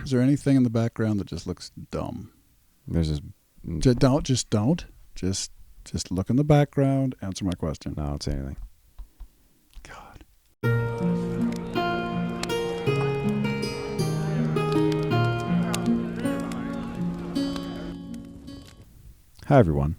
Is there anything in the background that just looks dumb? There's this. Don't. Just look in the background. Answer my question. No, I don't say anything. God. Hi, everyone.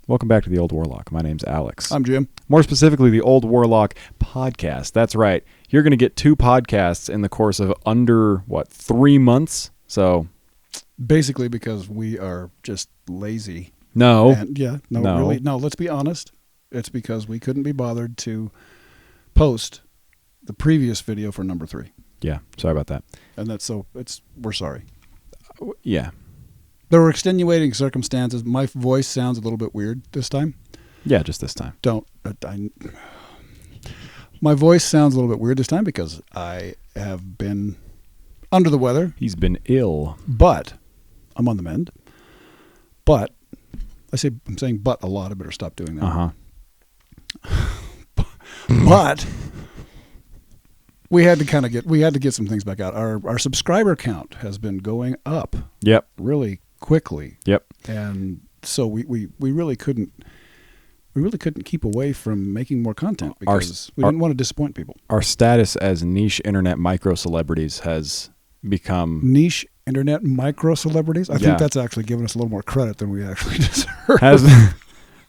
Welcome back to the Old Warlock. My name's Alex. I'm Jim. More specifically, the Old Warlock Podcast. That's right. You're going to get 2 podcasts in the course of under, 3 months? So, basically because we are just lazy. No. And really. No, let's be honest. It's because we couldn't be bothered to post the previous video for number 3. Yeah, sorry about that. And we're sorry. Yeah. There were extenuating circumstances. My voice sounds a little bit weird this time. Yeah, just this time. My voice sounds a little bit weird this time because I have been under the weather. He's been ill. But I'm on the mend. But I'm saying but a lot. I better stop doing that. But we had to get some things back out. Our subscriber count has been going up. Yep. Really quickly. Yep. And so we really couldn't keep away from making more content because we didn't want to disappoint people. Our status as niche internet micro celebrities has become niche internet micro celebrities. I think that's actually given us a little more credit than we actually deserve.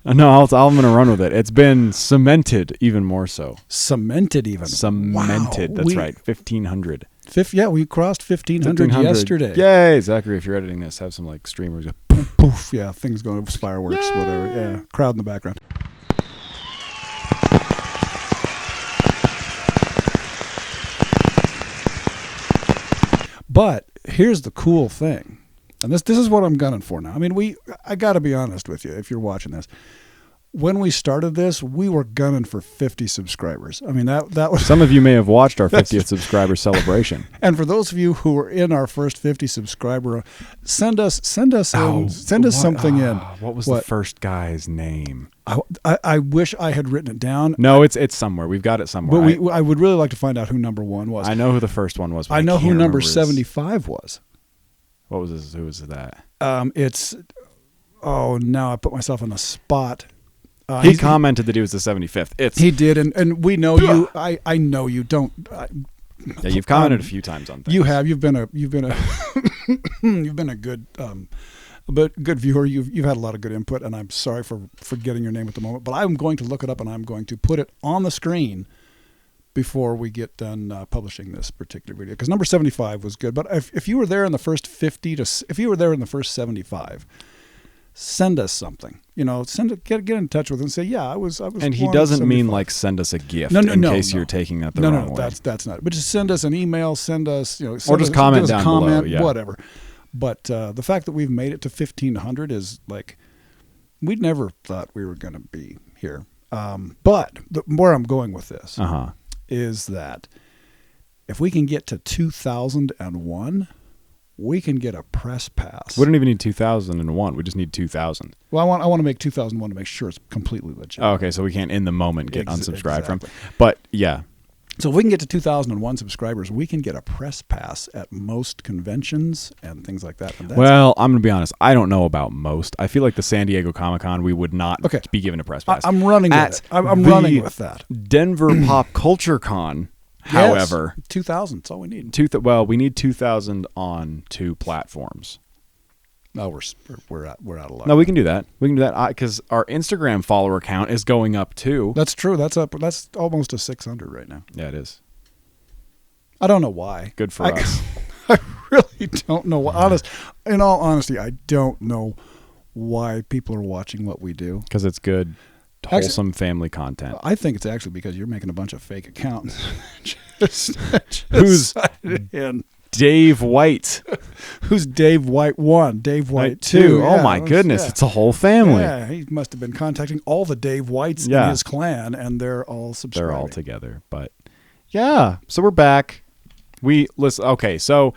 No, I'm going to run with it. It's been cemented even more so. Cemented even. Cemented. Wow. That's right. 1,500. We crossed 1,500 yesterday. Yay, Zachary! If you're editing this, have some streamers go poof, poof. Yeah, things going up, fireworks, yay! Whatever. Yeah, crowd in the background. But here's the cool thing, and this is what I'm gunning for now. I mean, I got to be honest with you. If you're watching this. When we started this, we were gunning for 50 subscribers. I mean, that was... Some of you may have watched our 50th subscriber celebration. And for those of you who were in our first 50 subscriber, send us something in. What was the first guy's name? I wish I had written it down. No, it's somewhere. We've got it somewhere. But I would really like to find out who number 1 was. I know who the first one was. I know who number 75 was. What was this? Who was that? Now I put myself on the spot. He commented that he was the 75th. He did, and we know you. I know you don't. Yeah, you've commented a few times on things. You have. You've been a good good viewer. You've had a lot of good input, and I'm sorry for forgetting your name at the moment. But I'm going to look it up, and I'm going to put it on the screen before we get done publishing this particular video. Because number 75 was good. But if you were there in the first 50 if you were there in the first 75. Send us something, get in touch with us and say, I was. And he doesn't mean send us a gift in case you're taking that the wrong way. That's not. But just send us an email, or just comment down below, whatever. But the fact that we've made it to 1,500 is we never thought we were going to be here. But where I'm going with this is that if we can get to 2001. We can get a press pass. We don't even need 2001. We just need 2000. Well, I want to make 2001 to make sure it's completely legit. Oh, okay, so we can't in the moment get unsubscribed from. But yeah. So if we can get to 2001 subscribers, we can get a press pass at most conventions and things like that. Well, I'm going to be honest. I don't know about most. I feel like the San Diego Comic-Con, we would not be given a press pass. I'm running with it. I'm running with that. Denver Pop Culture Con. However, 2,000. That's all we need. We need 2,000 on 2 platforms. No, we're out of luck. No, we can do that. Because our Instagram follower count is going up too. That's true. That's up. That's almost a 600 right now. Yeah, it is. I don't know why. Good for us. I really don't know why. In all honesty, I don't know why people are watching what we do. Because it's good. Wholesome family content. I think it's actually because you're making a bunch of fake accounts. Who's Dave White? Who's Dave White 1? Dave White 2? Oh my goodness, it's a whole family. Yeah, he must have been contacting all the Dave Whites in his clan, and they're all subscribing. They're all together. But yeah, so we're back. Okay, so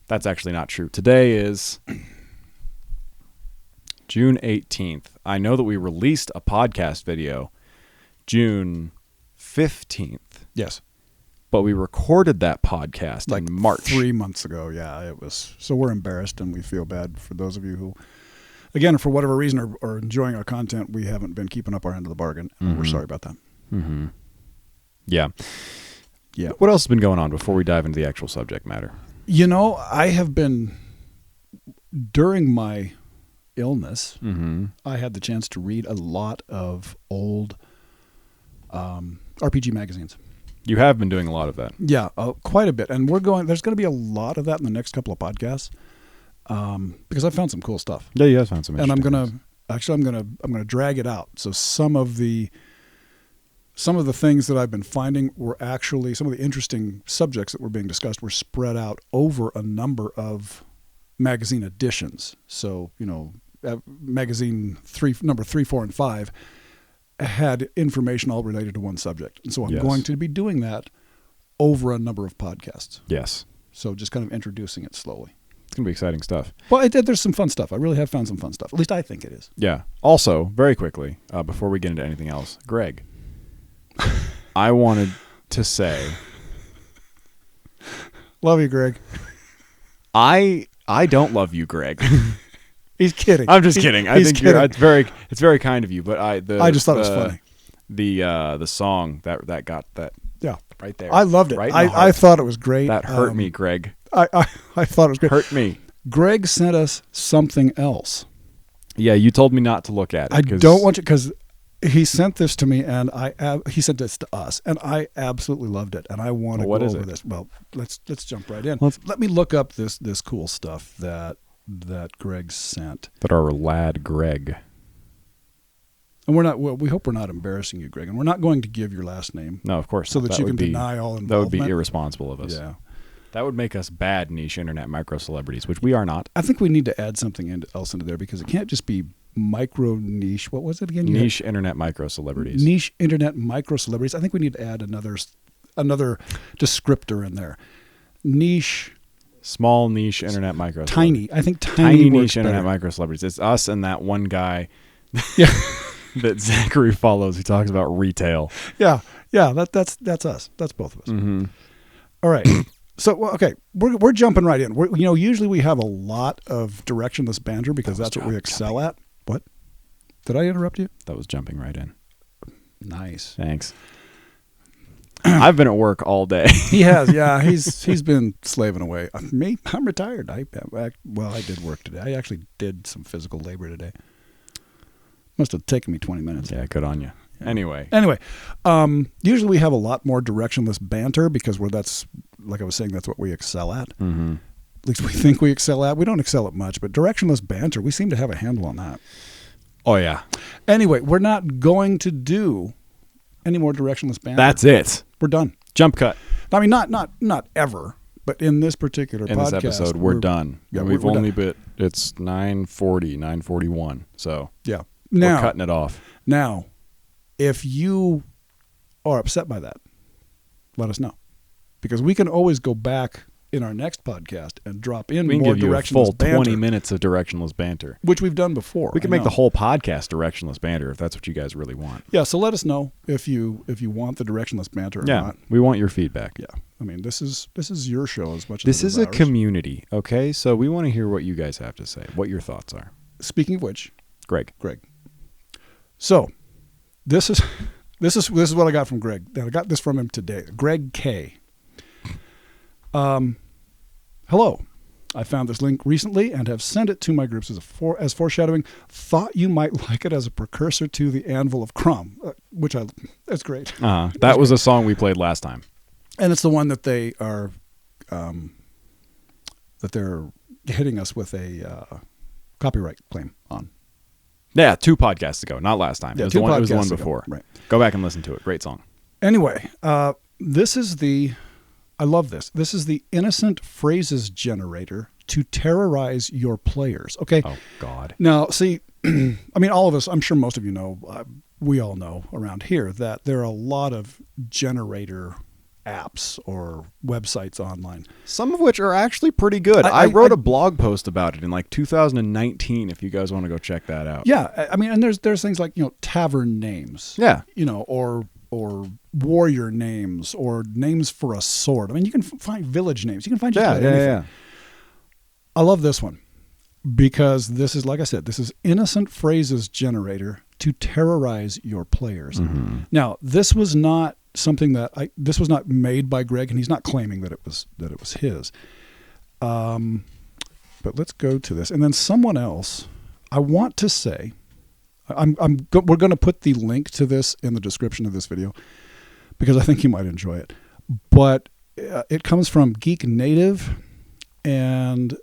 that's actually not true. Today is June 18th. I know that we released a podcast video June 15th. Yes. but we recorded that podcast like in March. 3 months ago. Yeah, it was. So we're embarrassed, and we feel bad for those of you who, again, for whatever reason, are enjoying our content. We haven't been keeping up our end of the bargain, and we're sorry about that. Mm-hmm. Yeah. Yeah. What else has been going on before we dive into the actual subject matter? You know, I have been, during my illness, I had the chance to read a lot of old RPG magazines. You have been doing a lot of that. Yeah, quite a bit. And there's going to be a lot of that in the next couple of podcasts because I found some cool stuff. Yeah, you have found some And I'm interesting going to drag it out. So some of the things that I've been finding were actually, some of the interesting subjects that were being discussed were spread out over a number of magazine editions. So, magazine number 3, 4, and 5 had information all related to one subject. And so I'm going to be doing that over a number of podcasts. Yes. So just kind of introducing it slowly. It's going to be exciting stuff. Well, there's some fun stuff. I really have found some fun stuff. At least I think it is. Yeah. Also, very quickly, before we get into anything else, Greg, I wanted to say... Love you, Greg. I don't love you, Greg. He's kidding. I'm just kidding. I think kidding. it's very kind of you, but I just thought it was funny. The song that got that right there. I loved it. Right I thought it was great. That hurt me, Greg. I thought it was great. Hurt me. Greg sent us something else. Yeah, you told me not to look at it. I don't want you, because he sent this to me, and he sent this to us, and I absolutely loved it, and I want to go over this. Well, let's jump right in. Let me look up this cool stuff that Greg sent. That our lad Greg. And we hope we're not embarrassing you, Greg, and we're not going to give your last name. No, of course. So that you can deny all involvement. That would be irresponsible of us. Yeah. That would make us bad niche internet micro celebrities, which we are not. I think we need to add something else into there, because it can't just be micro niche. What was it again? Niche internet micro celebrities. Niche internet micro celebrities. I think we need to add another descriptor in there. Niche. Small niche internet micro. Tiny. I think tiny niche better. internet micro celebrities. It's us and that one guy. Yeah. That Zachary follows. He talks about retail. Yeah. That's us. That's both of us. Mm-hmm. All right. So, okay, we're jumping right in. Usually we have a lot of directionless banter because that's what we excel at. What? Did I interrupt you? That was jumping right in. Nice. Thanks. I've been at work all day. He has, yeah. He's been slaving away. Me, I'm retired. I did work today. I actually did some physical labor today. Must have taken me 20 minutes. Yeah, good on you. Anyway, usually we have a lot more directionless banter because that's, like I was saying, that's what we excel at. Mm-hmm. At least we think we excel at. We don't excel at much, but directionless banter, we seem to have a handle on that. Oh, yeah. Anyway, we're not going to do any more directionless banter. That's it. We're done. Jump cut. I mean, not ever, but in this particular podcast. In this episode, we're done. Yeah, we've we're only done. it's 9:40, 9:41. So yeah, we're cutting it off. Now, if you are upset by that, let us know, because we can always go back in our next podcast and drop in more give you a full directionless banter, 20 minutes of directionless banter, which we've done before. We can make the whole podcast directionless banter if that's what you guys really want. Yeah, so let us know if you want the directionless banter or not. We want your feedback. Yeah, I mean, this is your show as much as this is ours. a community, okay? So we want to hear what you guys have to say, what your thoughts are. Speaking of which, Greg. So this is what I got from Greg. I got this from him today. Greg K. Hello. I found this link recently and have sent it to my groups as foreshadowing. Thought you might like it as a precursor to the Anvil of Crom, that's great. That was a song we played last time, and it's the one that they are that they're hitting us with a copyright claim on. Yeah, 2 podcasts ago, not last time. Yeah, it was the one ago. before. Right. Go back and listen to it. Great song. Anyway, I love this. This is the innocent phrases generator to terrorize your players. Okay. Oh, God. Now, see, I mean, all of us, I'm sure most of you know, we all know around here that there are a lot of generator apps or websites online. Some of which are actually pretty good. I wrote a blog post about it in like 2019 if you guys want to go check that out. Yeah. I mean, and there's things like, tavern names. Yeah. Or warrior names or names for a sword. I mean, you can find village names. You can find just about anything. Yeah. I love this one because this is, like I said, this is innocent phrases generator to terrorize your players. Mm-hmm. Now, this was not something this was not made by Greg, and he's not claiming that it was his. But let's go to this, and then someone else. I want to say, we're going to put the link to this in the description of this video because I think you might enjoy it. But it comes from Geek Native, and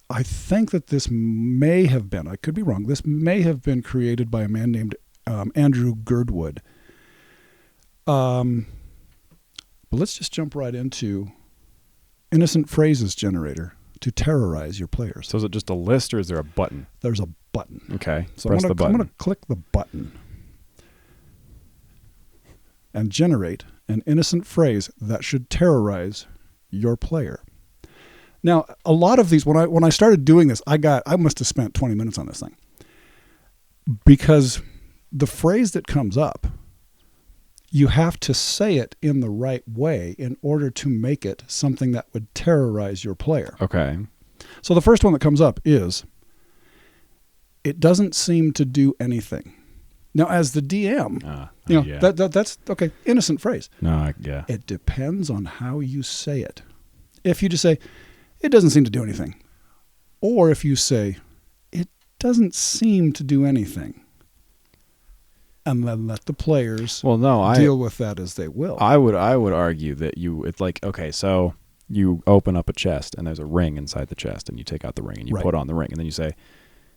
I think that this may have been, I could be wrong, this may have been created by a man named Andrew Girdwood. But let's just jump right into innocent phrases generator to terrorize your players. So is it just a list or is there a button? There's a button. Okay. So Press the button. I'm going to click the button and generate an innocent phrase that should terrorize your player. Now, a lot of these, when I started doing this, I must have spent 20 minutes on this thing because the phrase that comes up, you have to say it in the right way in order to make it something that would terrorize your player. Okay. So the first one that comes up is, it doesn't seem to do anything. Now, as the DM, that's okay. Innocent phrase. Yeah. It depends on how you say it. If you just say, it doesn't seem to do anything, or if you say, it doesn't seem to do anything, and then let the players deal with that as they will. I would argue that it's like, okay, so you open up a chest and there's a ring inside the chest and you take out the ring and you put on the ring and then you say, and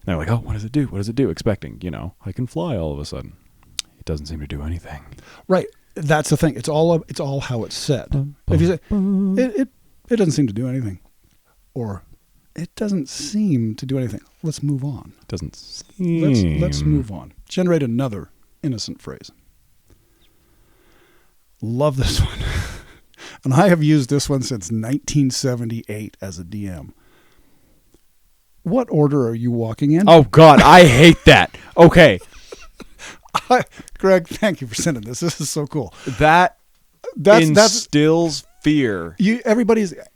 they're like, oh, what does it do? What does it do? Expecting, I can fly all of a sudden. It doesn't seem to do anything. Right. That's the thing. It's all how it's said. If you say, it doesn't seem to do anything, or it doesn't seem to do anything, let's move on. Doesn't seem. Let's move on. Generate another innocent phrase. Love this one. And I have used this one since 1978 as a DM. What order are you walking in? Oh, God, I hate that. Okay. Greg, thank you for sending this. This is so cool. That's instills fear.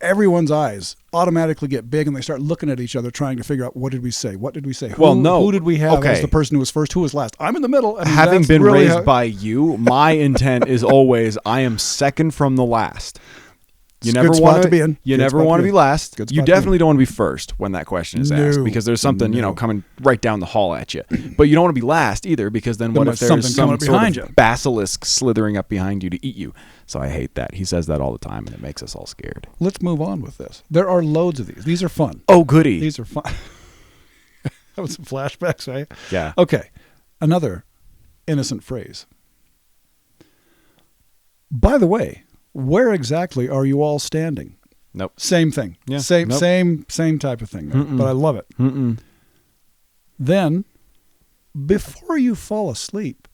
Everyone's eyes automatically get big and they start looking at each other trying to figure out, what did we say? What did we say? Who did we have as the person who was first? Who was last? I'm in the middle. I mean, having been raised by you, my intent is always I am second from the last. You never want to be in. You never want to be last. You definitely don't want to be first when that question is asked because there's something coming right down the hall at you. But you don't want to be last either because then what if there's some sort of basilisk slithering up behind you to eat you? So I hate that. He says that all the time and it makes us all scared. Let's move on with this. There are loads of these. These are fun. Oh, goody. These are fun. That was some flashbacks, right? Yeah. Okay. Another innocent phrase. By the way, where exactly are you all standing? Nope. Same thing. Yeah. Same type of thing. But I love it. Mm-mm. Then, before you fall asleep,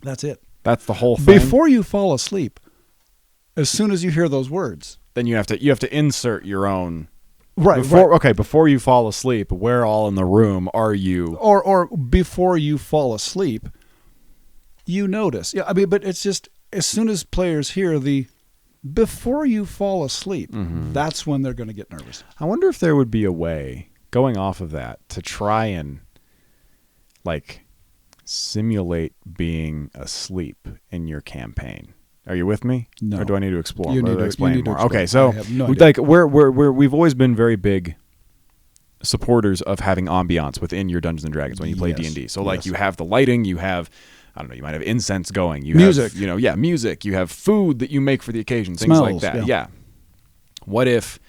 that's it. That's the whole thing. Before you fall asleep, as soon as you hear those words, then you have to insert your own. Right. Before you fall asleep, where all in the room are you? Or before you fall asleep, you notice. Yeah, I mean, but it's just as soon as players hear the before you fall asleep, that's when they're going to get nervous. I wonder if there would be a way, going off of that, to try and simulate being asleep in your campaign. Are you with me? No. Or do I need to explore? You need to explain more. To explain. Okay, so I have no idea. we've always been very big supporters of having ambiance within your Dungeons and Dragons when you play D&D. So you have the lighting, you have, I don't know, you might have incense going. You music. Have, music. You have food that you make for the occasion, things like that. Yeah. What if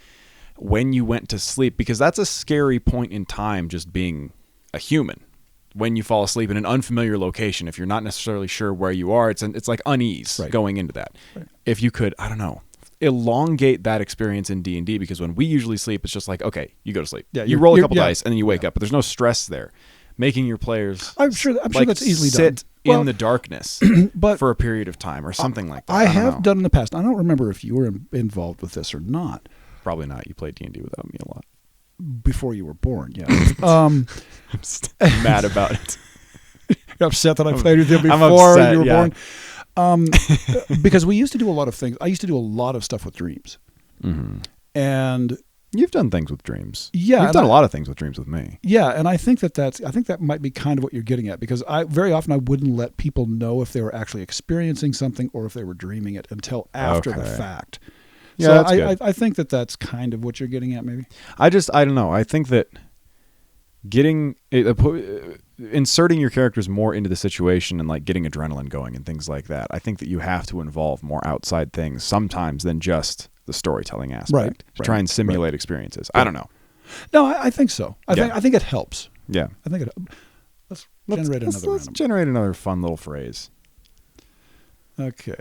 when you went to sleep, because that's a scary point in time just being a human, when you fall asleep in an unfamiliar location, if you're not necessarily sure where you are, it's like unease going into that. Right. If you could, I don't know, elongate that experience in D&D, because when we usually sleep, it's just like, okay, you go to sleep. Yeah, you roll a couple dice and then you wake up, but there's no stress there. Making your players I'm sure that's easily sit done. in the darkness but for a period of time or something like that. I have done in the past. I don't remember if you were involved with this or not. Probably not. You played D&D without me a lot. Before you were born, yeah. I'm mad about it. You're upset that I played with you I'm before upset, you were yeah. born. Because we used to do a lot of things. I used to do a lot of stuff with dreams. Mm-hmm. And you've done things with dreams. Yeah. You've done a lot of things with dreams with me. Yeah, and I think that might be kind of what you're getting at, because very often I wouldn't let people know if they were actually experiencing something or if they were dreaming it until after the fact. Yeah, so that's good. I think that's kind of what you're getting at, maybe. I don't know. I think that inserting your characters more into the situation and like getting adrenaline going and things like that, I think that you have to involve more outside things sometimes than just the storytelling aspect to try and simulate experiences. I don't know. No, I think so. I think it helps. Yeah. I think let's generate another fun little phrase. Okay.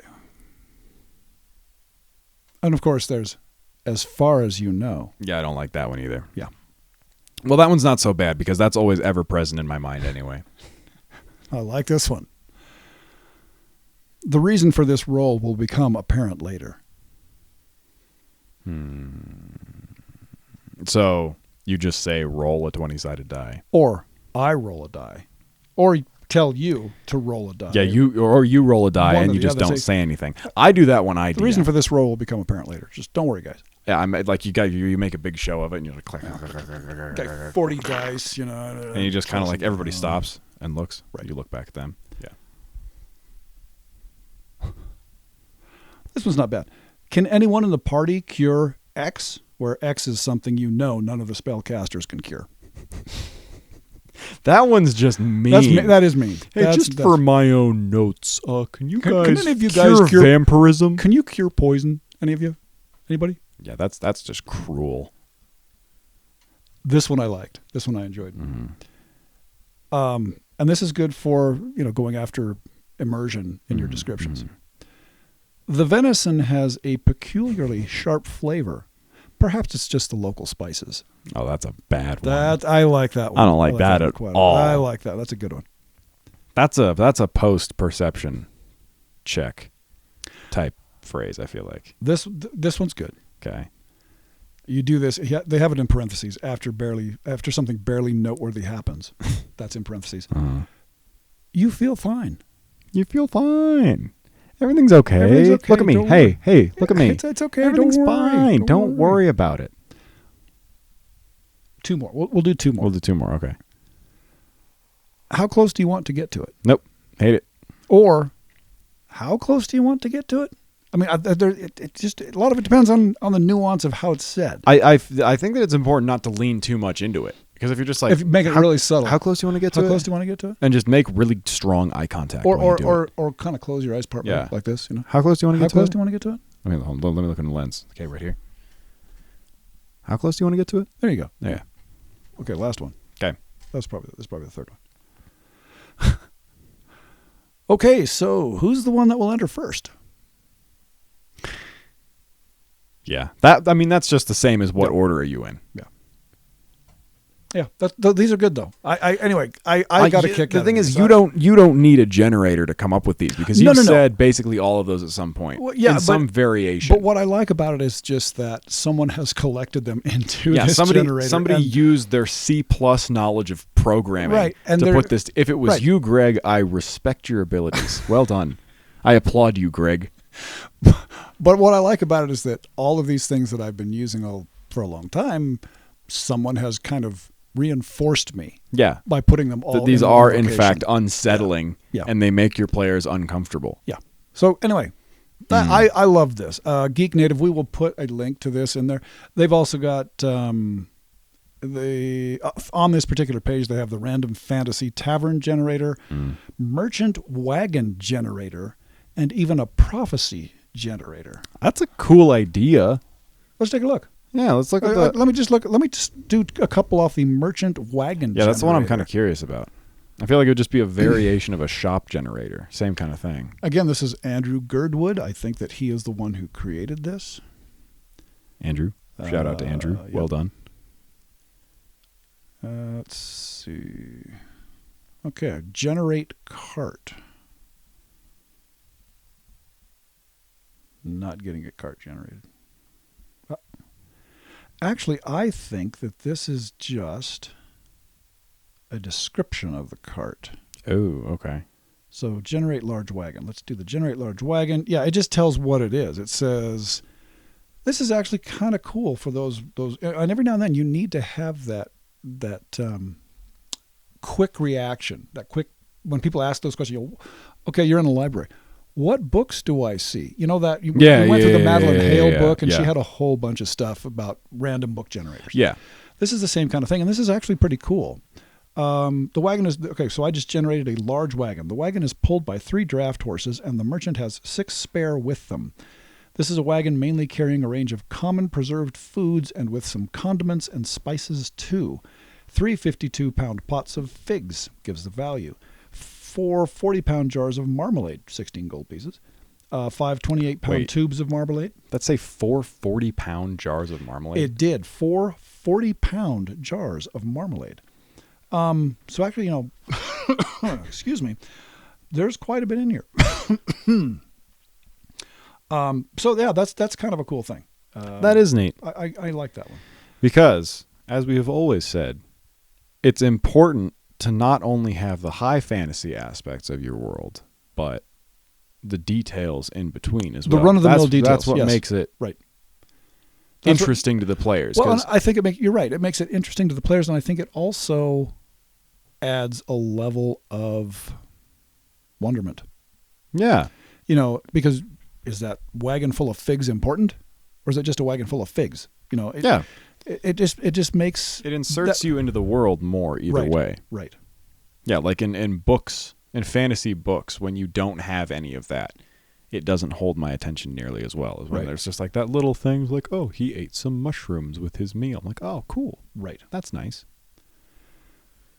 And of course there's as far as you know. Yeah, I don't like that one either. Yeah. Well, that one's not so bad because that's always ever present in my mind anyway. I like this one. The reason for this role will become apparent later. So you just say roll a 20-sided die. Or I roll a die. Or tell you to roll a die. Yeah, you roll a die and you just don't say anything. I do that when I do. The reason for this role will become apparent later. Just don't worry, guys. Yeah, I'm like you make a big show of it and you're like 40 dice, and you just kind of like everybody stops and looks. Right. You look back at them. Yeah. This one's not bad. Can anyone in the party cure X, where X is something none of the spellcasters can cure? That one's just mean. That is mean. Hey, for my own notes, can any of you guys cure vampirism? Can you cure poison? Any of you? Anybody? Yeah, that's just cruel. This one I liked. This one I enjoyed. Mm-hmm. And this is good for going after immersion in your descriptions. Mm-hmm. The venison has a peculiarly sharp flavor. Perhaps it's just the local spices. Oh, that's a bad one. I like that one. I don't like that at all. I like that. That's a good one. That's a post-perception check type phrase, I feel like. This one's good. Okay. You do this. They have it in parentheses after something barely noteworthy happens. That's in parentheses. Uh-huh. You feel fine. You feel fine. Everything's okay. Everything's okay. Look at me. Hey, look at me. It's okay. Everything's fine. Don't worry about it. Two more. We'll do two more. We'll do two more. Okay. How close do you want to get to it? Nope. Hate it. Or how close do you want to get to it? I mean, it just a lot of it depends on the nuance of how it's said. I think that it's important not to lean too much into it, because if you're just like, if you make it really subtle, how close do you want to get to it? How close do you want to get to it? And just make really strong eye contact. Or kind of close your eyes partly like this. How close do you want to get to it? How close do you want to get to it? Let me look in the lens. Okay, right here. How close do you want to get to it? There you go. Yeah. Okay, last one. Okay. That's probably the third one. Okay, so who's the one that will enter first? Yeah. That's just the same as what order are you in? Yeah. Yeah, these are good though. Anyway, I got a kick. The thing is, you don't need a generator to come up with these, because you said basically all of those at some point. Well, yeah, some variation. But what I like about it is just that someone has collected them into this generator. Somebody used their C+ knowledge of programming to put this. If it was you, Greg, I respect your abilities. Well done. I applaud you, Greg. But what I like about it is that all of these things that I've been using for a long time, someone has kind of reinforced me. Yeah. By putting them all. That these are in fact unsettling. Yeah. And they make your players uncomfortable. Yeah. So anyway, I love this. Geek Native. We will put a link to this in there. They've also got on this particular page they have the Random Fantasy Tavern Generator, Merchant Wagon Generator, and even a Prophecy Generator. That's a cool idea. Let's take a look. Yeah, let's look at Let me just do a couple off the Merchant Wagon generator. Yeah, that's the one I'm kind of curious about. I feel like it would just be a variation of a shop generator. Same kind of thing. Again, this is Andrew Girdwood. I think that he is the one who created this. Andrew. Shout out to Andrew. Yep. Well done. Let's see. Okay, generate cart. Not getting a cart generated. Actually, I think that this is just a description of the cart. Oh, okay. So generate large wagon. Let's do the generate large wagon. Yeah, it just tells what it is. It says, this is actually kind of cool for those, and every now and then you need to have that quick reaction, when people ask those questions, you go, okay, you're in the library. What books do I see? You know that you went through the Madeline Hale book, and she had a whole bunch of stuff about random book generators. Yeah. This is the same kind of thing, and this is actually pretty cool. The wagon is, okay, so I just generated a large wagon. The wagon is pulled by 3 draft horses, and the merchant has 6 spare with them. This is a wagon mainly carrying a range of common preserved foods and with some condiments and spices too. 3 52-pound pots of figs gives the value. 4 40-pound jars of marmalade, 16 gold pieces. 5 28-pound tubes of marmalade. Let's say 4 40-pound jars of marmalade. It did. 4 40-pound jars of marmalade. So actually, excuse me, there's quite a bit in here. So yeah, that's kind of a cool thing. That is neat. I like that one. Because, as we have always said, it's important to not only have the high fantasy aspects of your world, but the details in between as well. The run-of-the-mill details. That's what makes it right. Interesting to the players. Well, I think you're right. It makes it interesting to the players, and I think it also adds a level of wonderment. Yeah. Because is that wagon full of figs important, or is it just a wagon full of figs? It just makes it inserts you into the world more either way. Right. Yeah, like in books, in fantasy books, when you don't have any of that, it doesn't hold my attention nearly as well as when there's just like that little thing like, oh, he ate some mushrooms with his meal. I'm like, oh, cool. Right. That's nice.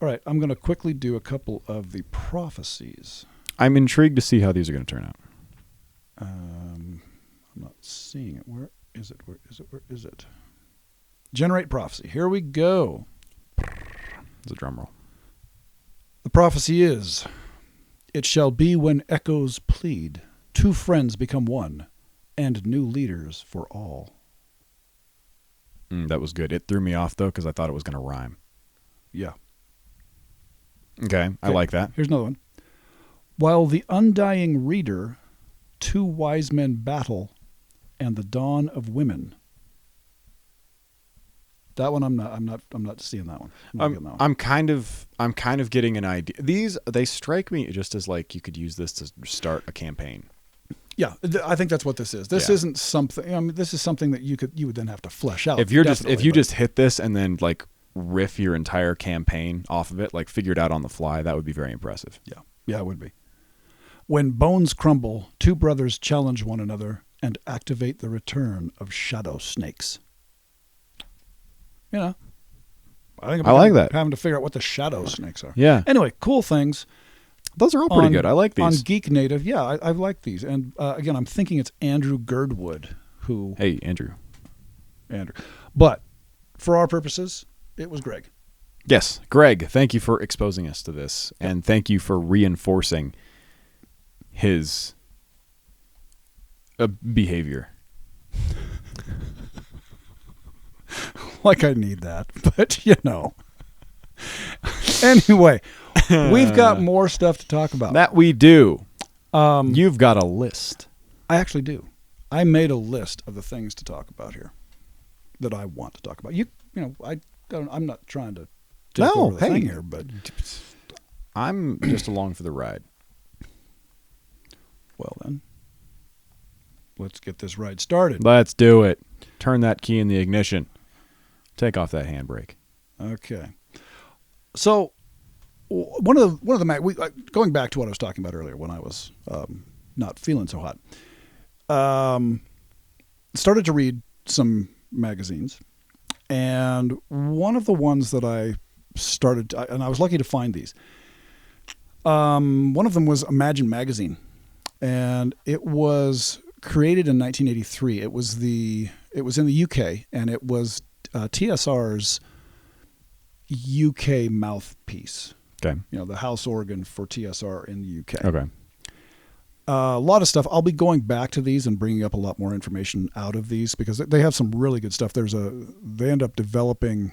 All right, I'm going to quickly do a couple of the prophecies. I'm intrigued to see how these are going to turn out. I'm not seeing it. Where is it? Where is it? Generate prophecy. Here we go. It's a drum roll. The prophecy is, it shall be when echoes plead, 2 friends become one, and new leaders for all. That was good. It threw me off, though, because I thought it was going to rhyme. Yeah. Okay, I like that. Here's another one. While the undying reader, 2 wise men battle, and the dawn of women. That one I'm not seeing that one. I'm kind of getting an idea. They strike me just as like you could use this to start a campaign. Yeah, I think that's what this is. This isn't something. This is something that you would then have to flesh out. If you just hit this and then like riff your entire campaign off of it, like figure it out on the fly, that would be very impressive. Yeah, it would be. When bones crumble, 2 brothers challenge one another and activate the return of shadow snakes. I like that. Having to figure out what the shadow snakes are. Yeah. Anyway, cool things. Those are all pretty good. I like these. On Geek Native, yeah, I like these. And again, I'm thinking it's Andrew Girdwood who... Hey, Andrew. But for our purposes, it was Greg. Yes, Greg, thank you for exposing us to this. Yep. And thank you for reinforcing his behavior. Like I need that, but Anyway, we've got more stuff to talk about. That we do. You've got a list. I actually do. I made a list of the things to talk about here that I want to talk about. I'm not trying to take over the thing here, but I'm just along for the ride. Well then, let's get this ride started. Let's do it. Turn that key in the ignition. Take off that handbrake. Okay. So one of the going back to what I was talking about earlier when I was not feeling so hot. Started to read some magazines, and one of the ones that I started, and I was lucky to find these. One of them was Imagine Magazine, and it was created in 1983. It was in the UK, and it was TSR's UK mouthpiece. Okay. The house organ for TSR in the UK. Okay. A lot of stuff. I'll be going back to these and bringing up a lot more information out of these because they have some really good stuff. They end up developing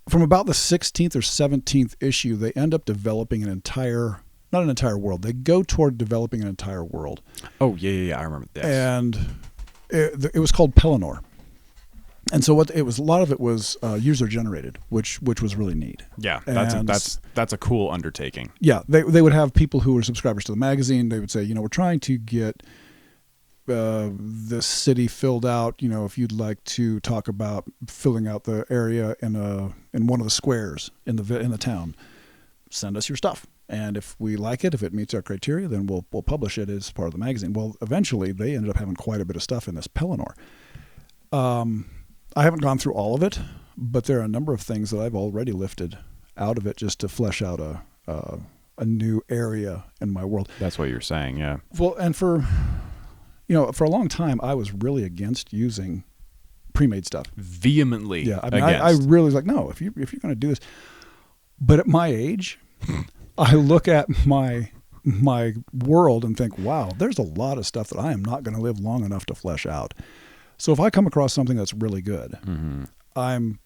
from about the 16th or 17th issue, they end up developing not an entire world. They go toward developing an entire world. Oh, yeah. I remember that. And it was called Pelennor. And so a lot of it was user generated, which was really neat. Yeah, that's a cool undertaking. Yeah, they would have people who were subscribers to the magazine. They would say, we're trying to get this city filled out. If you'd like to talk about filling out the area in one of the squares in the town, send us your stuff. And if we like it, if it meets our criteria, then we'll publish it as part of the magazine. Well, eventually they ended up having quite a bit of stuff in this Pelennor. I haven't gone through all of it, but there are a number of things that I've already lifted out of it just to flesh out a new area in my world. That's what you're saying, yeah. Well, and for a long time, I was really against using pre-made stuff. Vehemently. Yeah, I really was like, no, if you're going to do this. But at my age, I look at my world and think, wow, there's a lot of stuff that I am not going to live long enough to flesh out. So if I come across something that's really good, mm-hmm. I'm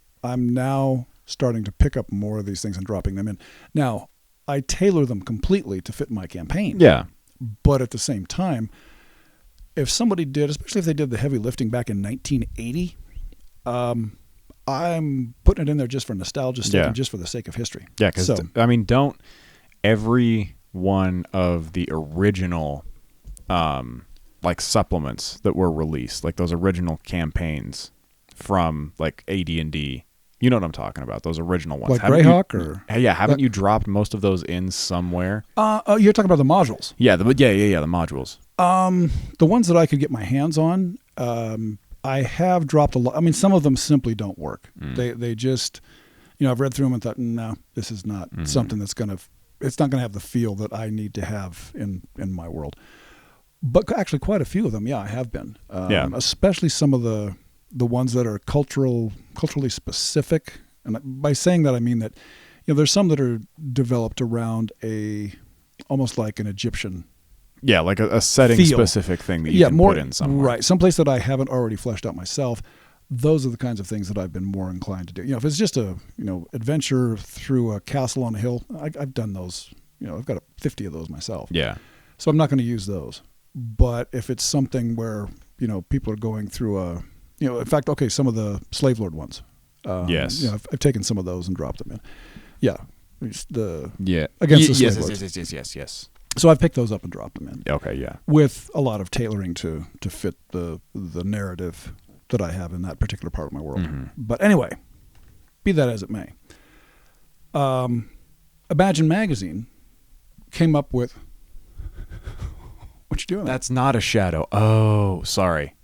now starting to pick up more of these things and dropping them in. Now, I tailor them completely to fit my campaign. Yeah. But at the same time, if somebody did, especially if they did the heavy lifting back in 1980, I'm putting it in there just for nostalgia's sake and just for the sake of history. Yeah, because, don't every one of the original supplements that were released, like those original campains from like AD&D, you know what I'm talking about, those original ones. Like Greyhawk haven't you dropped most of those in somewhere? You're talking about the modules. Yeah, the modules. The ones that I could get my hands on, I have dropped a lot. I mean, some of them simply don't work. They just, I've read through them and thought, no, this is not something that's it's not going to have the feel that I need to have in my world. But actually quite a few of them, I have been. Especially some of the ones that are culturally specific. And by saying that, I mean that, there's some that are developed around almost like an Egyptian. Yeah, like a setting specific thing that you can put in somewhere. Right, someplace that I haven't already fleshed out myself. Those are the kinds of things that I've been more inclined to do. If it's just a adventure through a castle on a hill, I've done those. I've got 50 of those myself. Yeah. So I'm not going to use those. But if it's something where people are going through in fact, some of the slave lord ones. Yes. I've taken some of those and dropped them in. Yeah. Against the slave lords. Yes. So I've picked those up and dropped them in. Okay, yeah. With a lot of tailoring to fit the narrative that I have in that particular part of my world. Mm-hmm. But anyway, be that as it may, Imagine Magazine came up with. What you doing? That's not a shadow. Oh, sorry.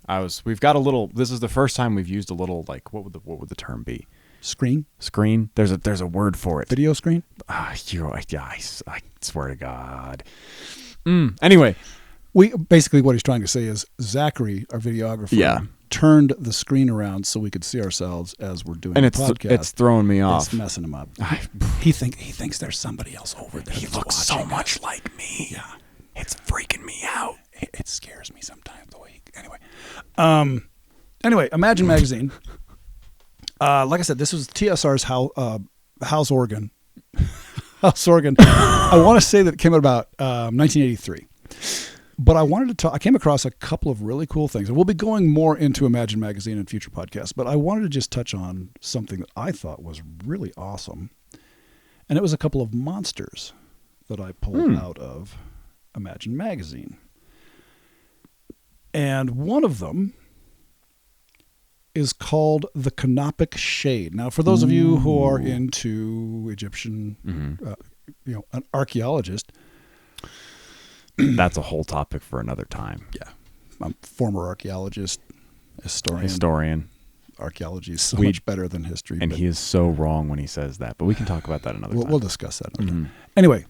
We've got a little. This is the first time we've used a little. Like, what would the term be? Screen. There's a word for it. Video screen. I swear to God. Anyway, basically what he's trying to say is Zachary, our videographer, turned the screen around so we could see ourselves as we're doing the podcast. It's throwing me off. It's messing him up. He thinks there's somebody else over there. He looks so much like me. Yeah. It's freaking me out. It scares me sometimes the way Anyway, Imagine Magazine. Like I said, this was TSR's House Organ. House Organ. I want to say that it came out about 1983. But I wanted to talk. I came across a couple of really cool things, and we'll be going more into Imagine Magazine in future podcasts. But I wanted to just touch on something that I thought was really awesome, and it was a couple of monsters that I pulled out of Imagine Magazine. And one of them is called the Canopic Shade. Now, for those of you who are into Egyptian, an archaeologist. That's a whole topic for another time. Yeah. I'm a former archaeologist, historian. Archaeology is so much better than history. And he is so wrong when he says that, but we can talk about that another time. We'll discuss that another time. Anyway,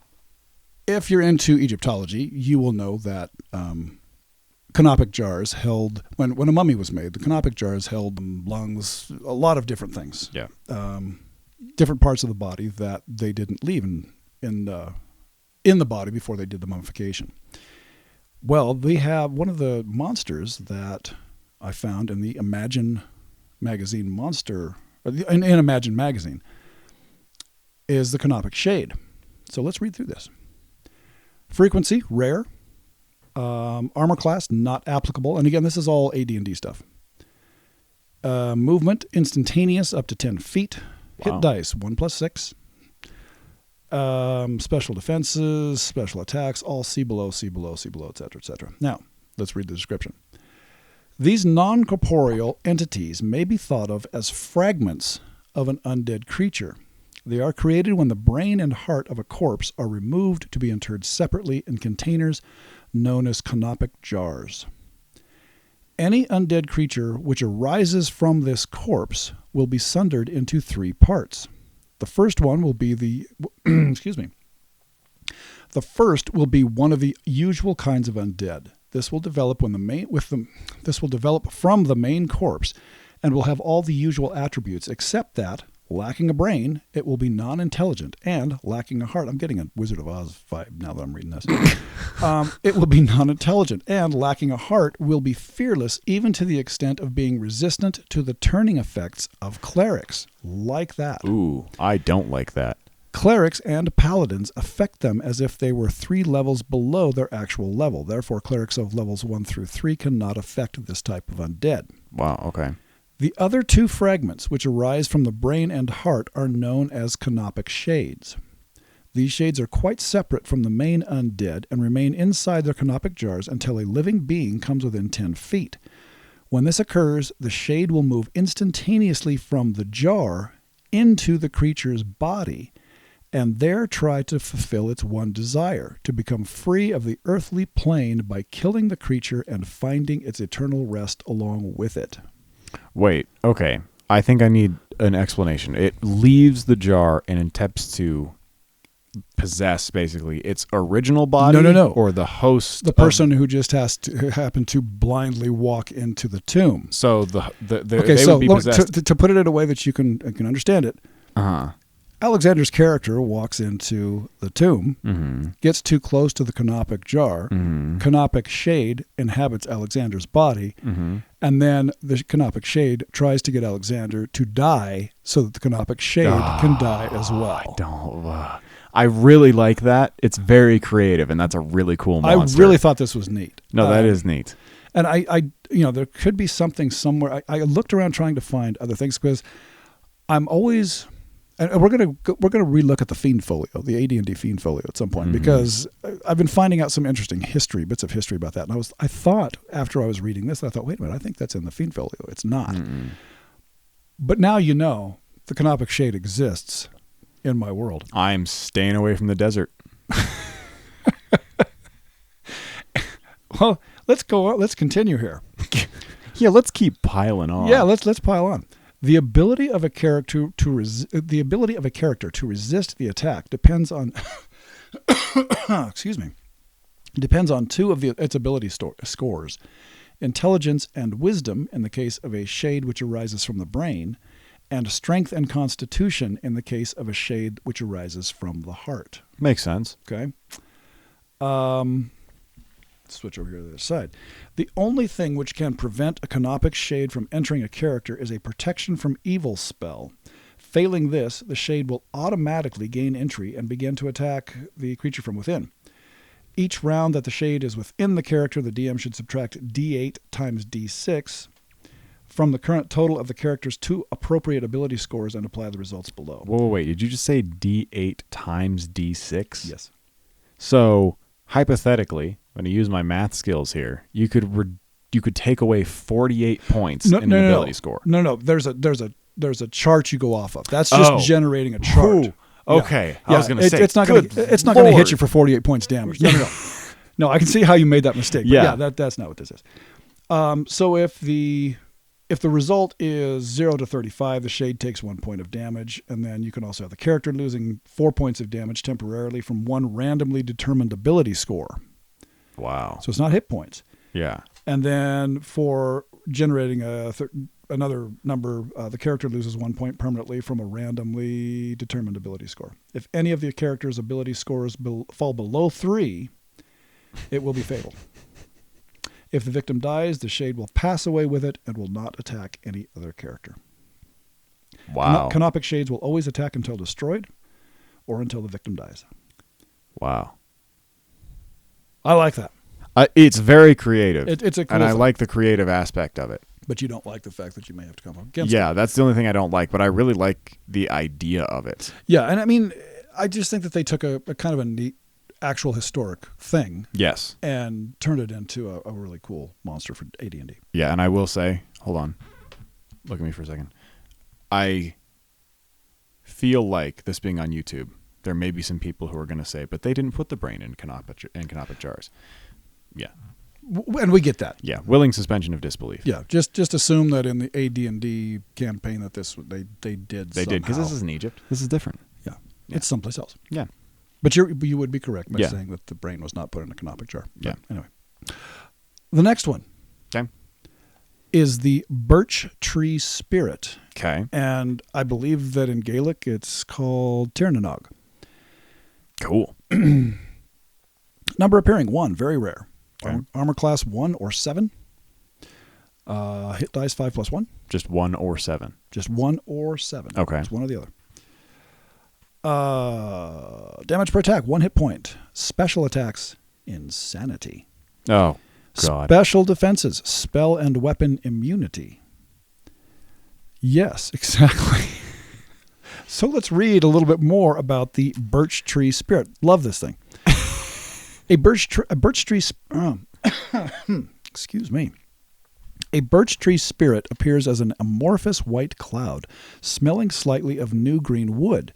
if you're into Egyptology, you will know that canopic jars held, when a mummy was made, the canopic jars held lungs, a lot of different things. Yeah. Different parts of the body that they didn't leave in the body before they did the mummification. Well, they have one of the monsters that I found in the Imagine Magazine in Imagine Magazine is the Canopic Shade. So let's read through this. Frequency, rare. Armor class, not applicable. And again, this is all AD&D stuff. Movement, instantaneous, up to 10 feet. Wow. Hit dice, 1 + 6. Special defenses, special attacks, all C below, etc., etc. Now, let's read the description. These non-corporeal entities may be thought of as fragments of an undead creature. They are created when the brain and heart of a corpse are removed to be interred separately in containers known as canopic jars. Any undead creature which arises from this corpse will be sundered into 3 parts. The first one will be the The first will be one of the usual kinds of undead. This will develop from the main corpse and will have all the usual attributes, except that, lacking a brain, it will be non-intelligent, and lacking a heart. I'm getting a Wizard of Oz vibe now that I'm reading this. It will be non-intelligent, and lacking a heart will be fearless, even to the extent of being resistant to the turning effects of clerics. Like that. Ooh, I don't like that. Clerics and paladins affect them as if they were 3 levels below their actual level. Therefore, clerics of levels 1 through 3 cannot affect this type of undead. Wow, okay. The other 2 fragments, which arise from the brain and heart, are known as canopic shades. These shades are quite separate from the main undead and remain inside their canopic jars until a living being comes within 10 feet. When this occurs, the shade will move instantaneously from the jar into the creature's body and there try to fulfill its one desire, to become free of the earthly plane by killing the creature and finding its eternal rest along with it. Wait, okay. I think I need an explanation. It leaves the jar and attempts to possess, basically, its original body? No. Or the host? The person who just happen to blindly walk into the tomb. So they so would be possessed. To put it in a way that you can understand it, Alexander's character walks into the tomb, gets too close to the canopic jar, canopic shade inhabits Alexander's body, and then the canopic shade tries to get Alexander to die so that the canopic shade can die as well. I really like that. It's very creative, and that's a really cool monster. I really thought this was neat. No, that is neat. And I there could be something somewhere. I looked around trying to find other things because I'm always... And we're gonna relook at the Fiend Folio, the AD&D Fiend Folio at some point, because I've been finding out some interesting bits of history about that. And I thought after I was reading this, I thought, wait a minute, I think that's in the Fiend Folio. It's not. But now you know the Canopic Shade exists in my world. I'm staying away from the desert. Well, let's go on. Let's continue here. Yeah, let's keep piling on. Yeah, let's pile on. The ability of a character to resist the attack depends on depends on 2 of its ability scores: intelligence and wisdom in the case of a shade which arises from the brain, and strength and constitution in the case of a shade which arises from the heart. Makes sense. Okay. Switch over here to the other side. The only thing which can prevent a canopic shade from entering a character is a protection from evil spell. Failing this, the shade will automatically gain entry and begin to attack the creature from within. Each round that the shade is within the character, the DM should subtract D8 times D6 from the current total of the character's 2 appropriate ability scores and apply the results below. Whoa, wait. Did you just say D8 times D6? Yes. So, hypothetically, I'm going to use my math skills here. You could take away 48 points in an ability score. No. There's a chart you go off of. That's just generating a chart. Ooh, okay. Yeah. I was going to say it's not going to hit you for 48 points damage. No. No, I can see how you made that mistake. But yeah, that's not what this is. So if the result is 0 to 35, the shade takes 1 point of damage, and then you can also have the character losing 4 points of damage temporarily from one randomly determined ability score. Wow. So it's not hit points. Yeah. And then for generating another number, the character loses 1 point permanently from a randomly determined ability score. If any of the character's ability scores fall below 3, it will be fatal. If the victim dies, the shade will pass away with it and will not attack any other character. Wow. Canopic shades will always attack until destroyed. or until the victim dies. Wow. I like that. It's very creative. It's a cool and I thing. like the creative aspect of it. But you don't like the fact that you may have to come up against Yeah, that's the only thing I don't like, but I really like the idea of it. Yeah, and I mean, I just think that they took a kind of a neat, actual historic thing. Yes. And turned it into a really cool monster for AD&D. Yeah, and I will say, hold on. Look at me for a second. I feel like, this being on YouTube, there may be some people who are going to say, but they didn't put the brain in Canopic jars. Yeah. And we get that. Yeah, willing suspension of disbelief. Yeah, just assume that in the AD&D campaign that they did. They did, because this is in Egypt. This is different. Yeah, it's someplace else. Yeah. But you would be correct by saying that the brain was not put in a Canopic jar. Yeah. But anyway, the next one is the Birch Tree Spirit. Okay. And I believe that in Gaelic it's called Tirnanog. Cool. Number appearing 1, very rare. Okay. Armor class 1 or 7. Hit dice 5+1. Just 1 or 7. Just 1 or 7. Okay. It's one or the other. Damage per attack, 1 hit point. Special attacks, insanity. Oh, God. Special defenses, spell and weapon immunity. Yes, exactly. So let's read a little bit more about the Birch Tree Spirit. Love this thing. A birch tree. Excuse me. A birch tree spirit appears as an amorphous white cloud, smelling slightly of new green wood.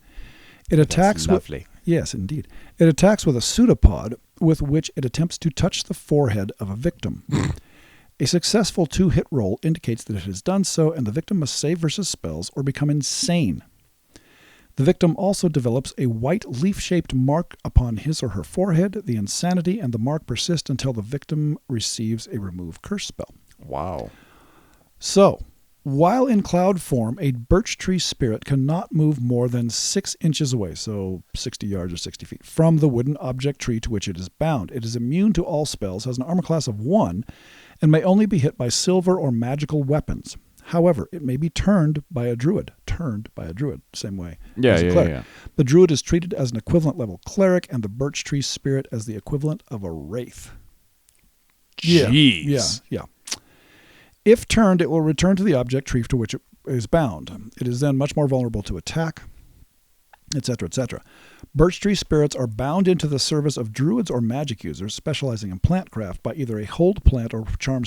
It attacks lovely. Yes, indeed. It attacks with a pseudopod with which it attempts to touch the forehead of a victim. A successful 2-hit roll indicates that it has done so, and the victim must save versus spells or become insane. The victim also develops a white leaf-shaped mark upon his or her forehead. The insanity and the mark persist until the victim receives a remove curse spell. Wow. So, while in cloud form, a birch tree spirit cannot move more than 6 inches away, so 60 yards or 60 feet, from the wooden object tree to which it is bound. It is immune to all spells, has an armor class of 1, and may only be hit by silver or magical weapons. However, it may be turned by a druid. Same way as a cleric. Yeah. The druid is treated as an equivalent level cleric, and the birch tree spirit as the equivalent of a wraith. Jeez. Yeah. If turned, it will return to the object tree to which it is bound. It is then much more vulnerable to attack, etc., etc. Birch tree spirits are bound into the service of druids or magic users specializing in plant craft by either a hold plant or charm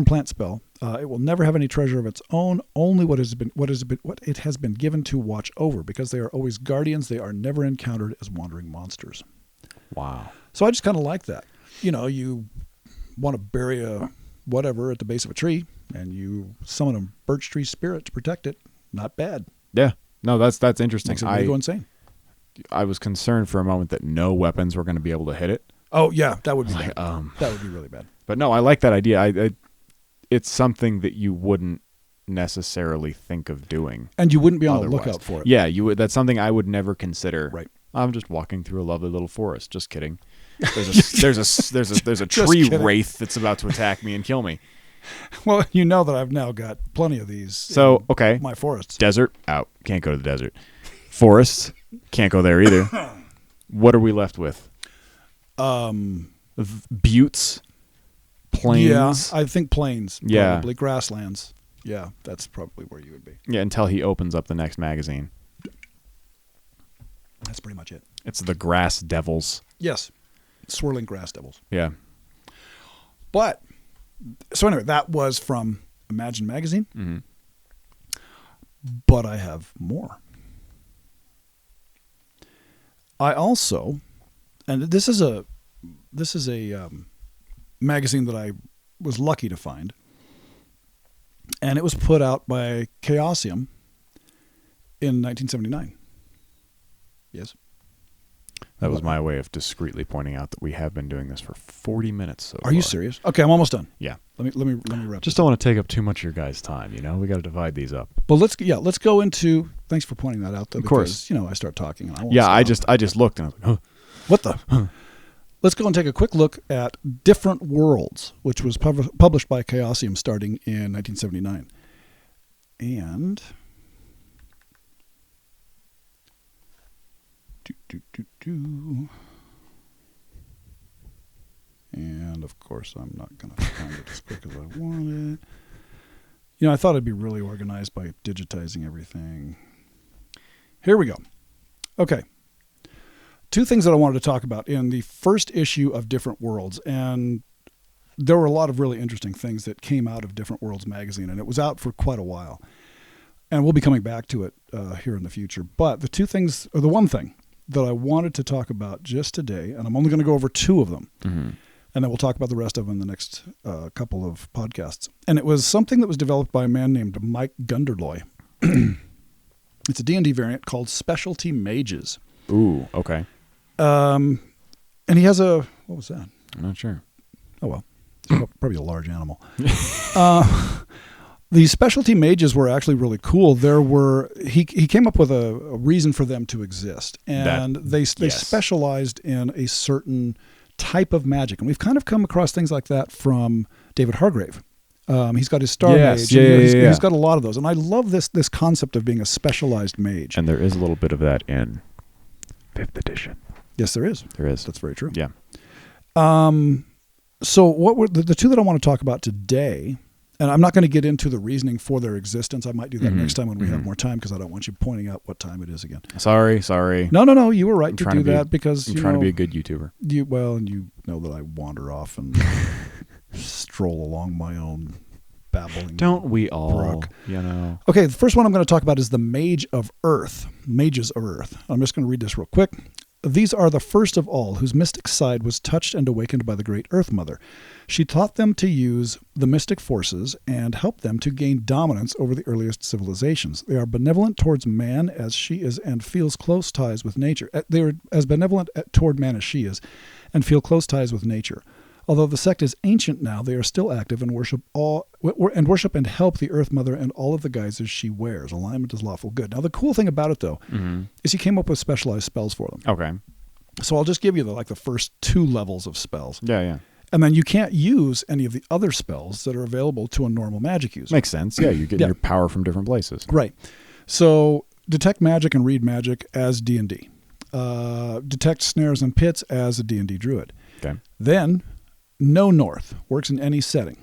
plant spell. It will never have any treasure of its own, only what it has been given to watch over. Because they are always guardians, they are never encountered as wandering monsters. Wow. So I just kind of like that. You know, you want to bury a whatever at the base of a tree, and you summon a birch tree spirit to protect it. Not bad. Yeah. No, that's interesting. Makes it really go insane. I was concerned for a moment that no weapons were going to be able to hit it. Oh yeah, that would be bad. That would be really bad. But no, I like that idea. It's something that you wouldn't necessarily think of doing, and you wouldn't be on otherwise. the lookout for it. Yeah, you would. That's something I would never consider. Right. I'm just walking through a lovely little forest. Just kidding. There's a tree wraith that's about to attack me and kill me. Well, you know that I've now got plenty of these. So okay, my forests. Desert out. Can't go to the desert. Forests can't go there either. What are we left with? Buttes. Plains. Yeah, I think plains. Probably. Yeah. Grasslands. Yeah, that's probably where you would be. Yeah, until he opens up the next magazine. That's pretty much it. It's the grass devils. Yes. Swirling grass devils. Yeah. But, so anyway, that was from Imagine Magazine. Mm-hmm. But I have more. I also, and this is a magazine that I was lucky to find, and it was put out by Chaosium in 1979. Yes. That was my way of discreetly pointing out that we have been doing this for 40 minutes so far. Are you serious? Okay, I'm almost done. Yeah. Let me wrap. Just don't want to take up too much of your guys' time, you know? We got to divide these up. But let's go into. Thanks for pointing that out, though. Of course. Because, I start talking. And I won't I just looked and I was like, huh. What the? Let's go and take a quick look at Different Worlds, which was published by Chaosium starting in 1979. And And of course, I'm not going to find it as quick as I want it. I thought it'd be really organized by digitizing everything. Here we go. Okay. 2 things that I wanted to talk about in the first issue of Different Worlds. And there were a lot of really interesting things that came out of Different Worlds magazine, and it was out for quite a while. And we'll be coming back to it here in the future. But the 2 things, or the one thing that I wanted to talk about just today, and I'm only going to go over 2 of them, and then we'll talk about the rest of them in the next couple of podcasts. And it was something that was developed by a man named Mike Gunderloy. It's a D&D variant called Specialty Mages. Ooh, okay. And he has what was that? I'm not sure. Oh, well. It's probably a large animal. The specialty mages were actually really cool. He came up with a reason for them to exist, and they specialized in a certain type of magic. And we've kind of come across things like that from David Hargrave. He's got his Star Mage. He's got a lot of those. And I love this concept of being a specialized mage. And there is a little bit of that in 5th edition. Yes, there is. There is. That's very true. Yeah. So what were the 2 that I want to talk about today, and I'm not going to get into the reasoning for their existence. I might do that next time when we have more time, because I don't want you pointing out what time it is again. Sorry. No. You were right to do that because I'm trying to be a good YouTuber. And you know that I wander off and stroll along my own babbling. Don't we all? Brook. Okay, the first one I'm going to talk about is the Mage of Earth. Mages of Earth. I'm just going to read this real quick. These are the first of all whose mystic side was touched and awakened by the great Earth Mother. She taught them to use the mystic forces and helped them to gain dominance over the earliest civilizations. They are benevolent towards man as she is and feels close ties with nature. They are as benevolent toward man as she is and feel close ties with nature. Although the sect is ancient now, they are still active and worship and help the Earth Mother and all of the guises she wears. Alignment is lawful good. Now, the cool thing about it, though, is he came up with specialized spells for them. Okay. So I'll just give you the first 2 levels of spells. Yeah. And then you can't use any of the other spells that are available to a normal magic user. Makes sense. Yeah, you're getting your power from different places. Right. So detect magic and read magic as D&D. Detect snares and pits as a D&D druid. Okay. Then Know North works in any setting.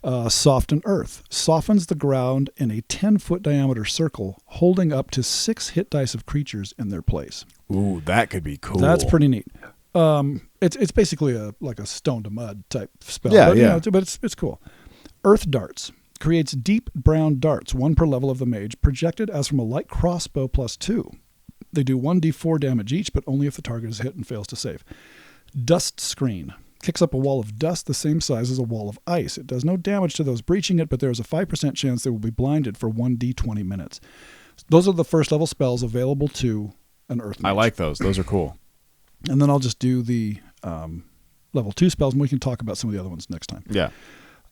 Soften Earth softens the ground in a 10-foot diameter circle, holding up to 6 hit dice of creatures in their place. Ooh, that could be cool. That's pretty neat. It's basically like a stone to mud type spell. Yeah, but it's cool. Earth Darts creates deep brown darts, 1 per level of the mage, projected as from a light crossbow +2. They do 1d4 damage each, but only if the target is hit and fails to save. Dust Screen kicks up a wall of dust the same size as a wall of ice. It does no damage to those breaching it, but there is a 5% chance they will be blinded for 1d20 minutes. Those are the first level spells available to an Earth Mage. I like those. Those are cool. And then I'll just do the level 2 spells, and we can talk about some of the other ones next time. Yeah.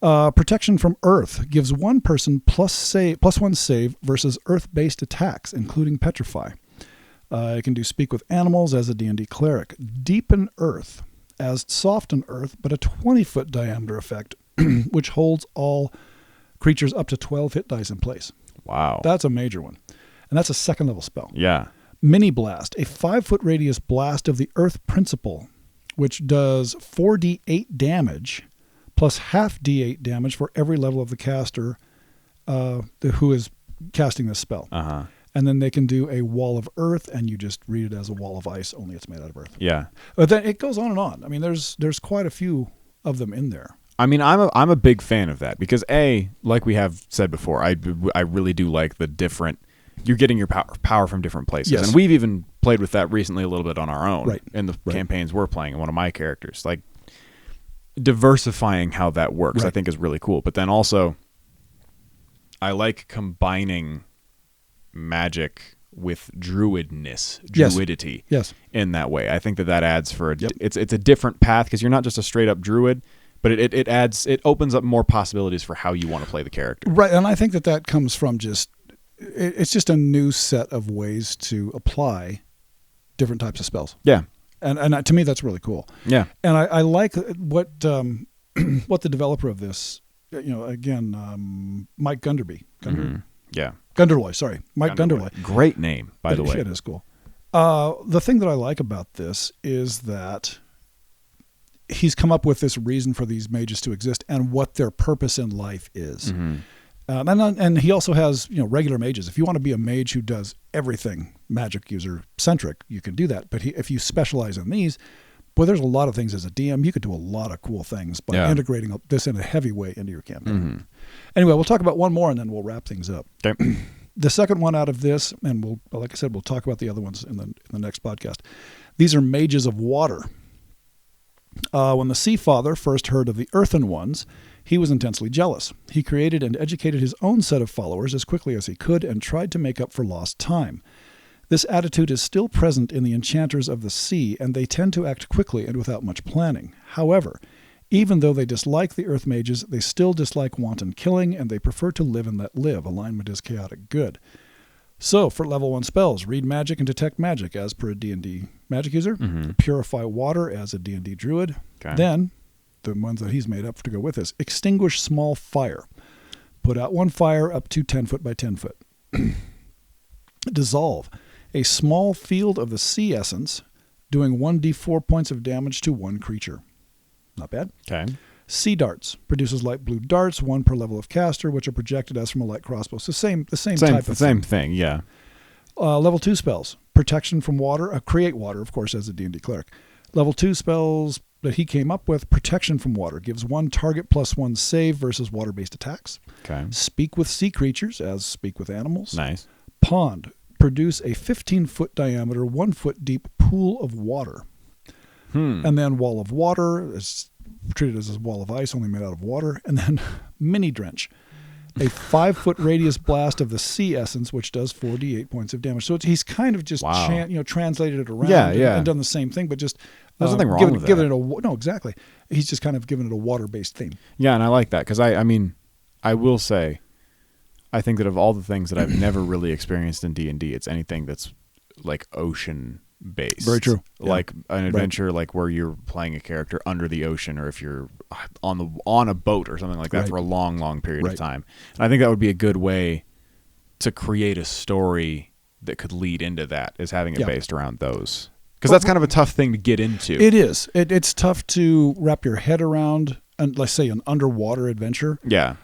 Protection from Earth gives 1 person +1 save versus Earth-based attacks, including Petrify. It can do Speak with Animals as a D&D cleric. Deepen Earth as Soften Earth, but a 20-foot diameter effect, which holds all creatures up to 12 hit dice in place. Wow. That's a major one. And that's a 2nd level spell. Yeah. Mini Blast, a 5-foot radius blast of the Earth Principle, which does 4d8 damage plus half d8 damage for every level of the caster who is casting this spell. Uh-huh. And then they can do a wall of earth, and you just read it as a wall of ice, only it's made out of earth. Yeah. But then it goes on and on. I mean, there's quite a few of them in there. I mean, I'm a big fan of that because like we have said before, I really do like the different. You're getting your power from different places, yes. And we've even played with that recently a little bit on our own, right. In the campaigns we're playing. And one of my characters, like diversifying how that works, right. I think is really cool. But then also, I like combining magic with druidity yes. In that way. I think that adds for it's a different path because you're not just a straight up druid, but it opens up more possibilities for how you want to play the character. Right, and I think that comes from it's just a new set of ways to apply different types of spells. Yeah. And to me that's really cool. Yeah. And I like what the developer of this, again, Mike Gunderby. Mm-hmm. Yeah. Gunderloy, sorry. Mike Gunderloy. Great name, by the way. It is cool. The thing that I like about this is that he's come up with this reason for these mages to exist and what their purpose in life is. Mm-hmm. And he also has, regular mages. If you want to be a mage who does everything magic user centric, you can do that. But if you specialize in these, boy, there's a lot of things as a DM. You could do a lot of cool things by integrating this in a heavy way into your campaign. Mm-hmm. Anyway, we'll talk about one more and then we'll wrap things up. Okay. The second one out of this, and like I said, we'll talk about the other ones in the next podcast. These are mages of water. When the Sea Father first heard of the Earthen Ones, he was intensely jealous. He created and educated his own set of followers as quickly as he could and tried to make up for lost time. This attitude is still present in the enchanters of the sea, and they tend to act quickly and without much planning. However, even though they dislike the Earth Mages, they still dislike wanton killing, and they prefer to live and let live. Alignment is chaotic good. So, for level 1 spells, read magic and detect magic as per a D&D magic user. Mm-hmm. Purify water as a D&D druid. Okay. Then, the ones that he's made up to go with this, extinguish small fire. Put out one fire up to 10 foot by 10 foot. Dissolve a small field of the sea essence, doing 1d4 points of damage to one creature. Not bad. Okay. Sea darts produces light blue darts, one per level of caster, which are projected as from a light crossbow. So the same type of same thing. Yeah. Level 2 spells, protection from water, create water, of course, as a D&D cleric. Level 2 spells that he came up with, protection from water, gives one target plus one save versus water-based attacks. Okay. Speak with sea creatures as speak with animals. Nice. Pond, produce a 15-foot diameter, 1 foot deep pool of water. And then wall of water is treated as a wall of ice, only made out of water. And then mini drench, a 5-foot radius blast of the sea essence, which does 4d8 points of damage. So he's kind of just translated it around and done the same thing, but just there's nothing wrong with that. No, exactly. He's just kind of given it a water-based theme. Yeah, and I like that because I mean, I will say, I think that of all the things that I've never really experienced in D&D, it's anything that's like ocean based. Very true. Like an adventure like where you're playing a character under the ocean, or if you're on a boat or something like that for a long period of time. And I think that would be a good way to create a story that could lead into that, is having it based around those. Because that's kind of a tough thing to get into. It is. It's tough to wrap your head around, let's say, an underwater adventure. Yeah.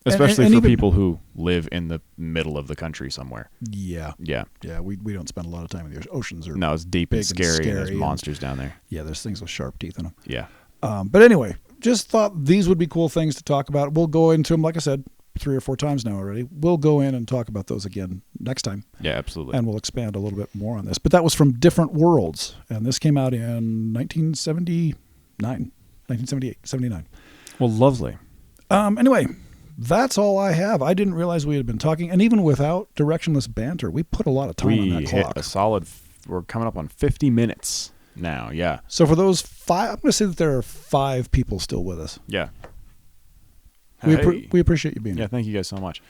Especially for people who live in the middle of the country somewhere. Yeah. Yeah. Yeah, we don't spend a lot of time in the oceans. No, it's deep and scary, and there's monsters down there. Yeah, there's things with sharp teeth in them. Yeah. But anyway, just thought these would be cool things to talk about. We'll go into them, like I said, 3 or 4 times now already. We'll go in and talk about those again next time. Yeah, absolutely. And we'll expand a little bit more on this. But that was from Different Worlds, and this came out in 1979. Well, lovely. Anyway, that's all I have. I didn't realize we had been talking, and even without directionless banter, we put a lot of time on that clock. We hit a solid, we're coming up on 50 minutes now, yeah. So for those 5, I'm going to say that there are 5 people still with us. Yeah. We appreciate you being here. Yeah, thank you guys so much.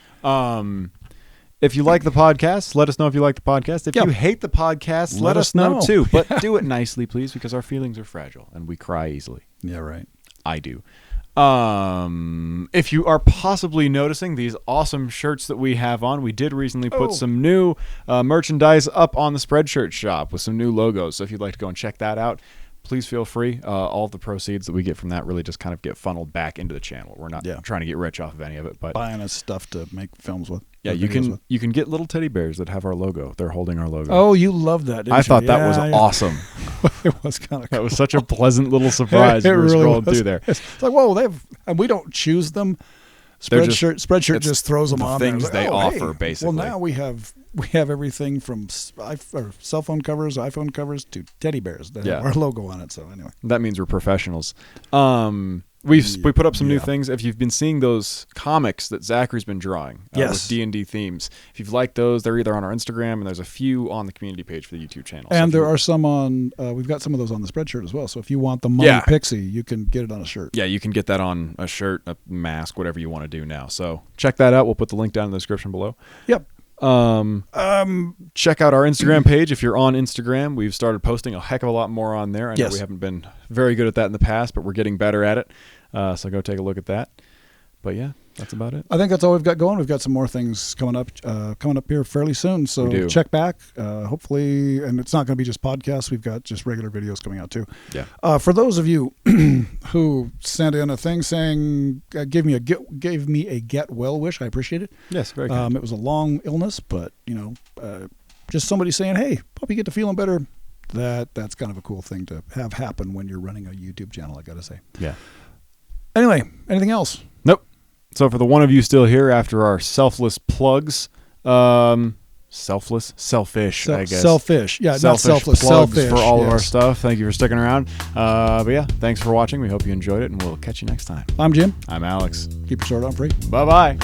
If you like the podcast, let us know if you like the podcast. If you hate the podcast, let us know too. But do it nicely, please, because our feelings are fragile and we cry easily. Yeah, right. I do. If you are possibly noticing these awesome shirts that we have on, we did recently put some new merchandise up on the Spreadshirt shop with some new logos. So if you'd like to go and check that out, please feel free. All of the proceeds that we get from that really just kind of get funneled back into the channel. We're not trying to get rich off of any of it, but buying us stuff to make films with. Yeah, you can get little teddy bears that have our logo. They're holding our logo. Oh, you love that, didn't you? I thought that was awesome. It was kind of cool. That was such a pleasant little surprise when we were scrolling through there. It's like, whoa, and we don't choose them. Spreadshirt just throws them on things there. They offer, basically. Well, now we have everything from cell phone covers, iPhone covers, to teddy bears that have our logo on it. So anyway, that means we're professionals. We put up some new things. If you've been seeing those comics that Zachary's been drawing with D&D themes, if you've liked those, they're either on our Instagram, and there's a few on the community page for the YouTube channel. And there are some on, we've got some of those on the Spreadshirt as well. So if you want the Mummy Pixie, you can get it on a shirt. Yeah, you can get that on a shirt, a mask, whatever you want to do now. So check that out. We'll put the link down in the description below. Yep. Check out our Instagram page. If you're on Instagram, we've started posting a heck of a lot more on there. I know we haven't been very good at that in the past, but we're getting better at it. So go take a look at that. But yeah, that's about it. I think that's all we've got going. We've got some more things coming up here fairly soon. So check back. Hopefully, and it's not going to be just podcasts. We've got just regular videos coming out too. Yeah. For those of you who sent in a thing saying, gave me a get well wish, I appreciate it. Yes, very good. It was a long illness, but just somebody saying, "Hey, hope you get to feeling better." That's kind of a cool thing to have happen when you're running a YouTube channel, I got to say. Yeah. Anyway, anything else? Nope. So for the one of you still here after our selfish plugs, I guess. Selfish. Yeah, not selfless. Plugs selfish for all of our stuff. Thank you for sticking around. But yeah, thanks for watching. We hope you enjoyed it, and we'll catch you next time. I'm Jim. I'm Alex. Keep your sword on free. Bye-bye.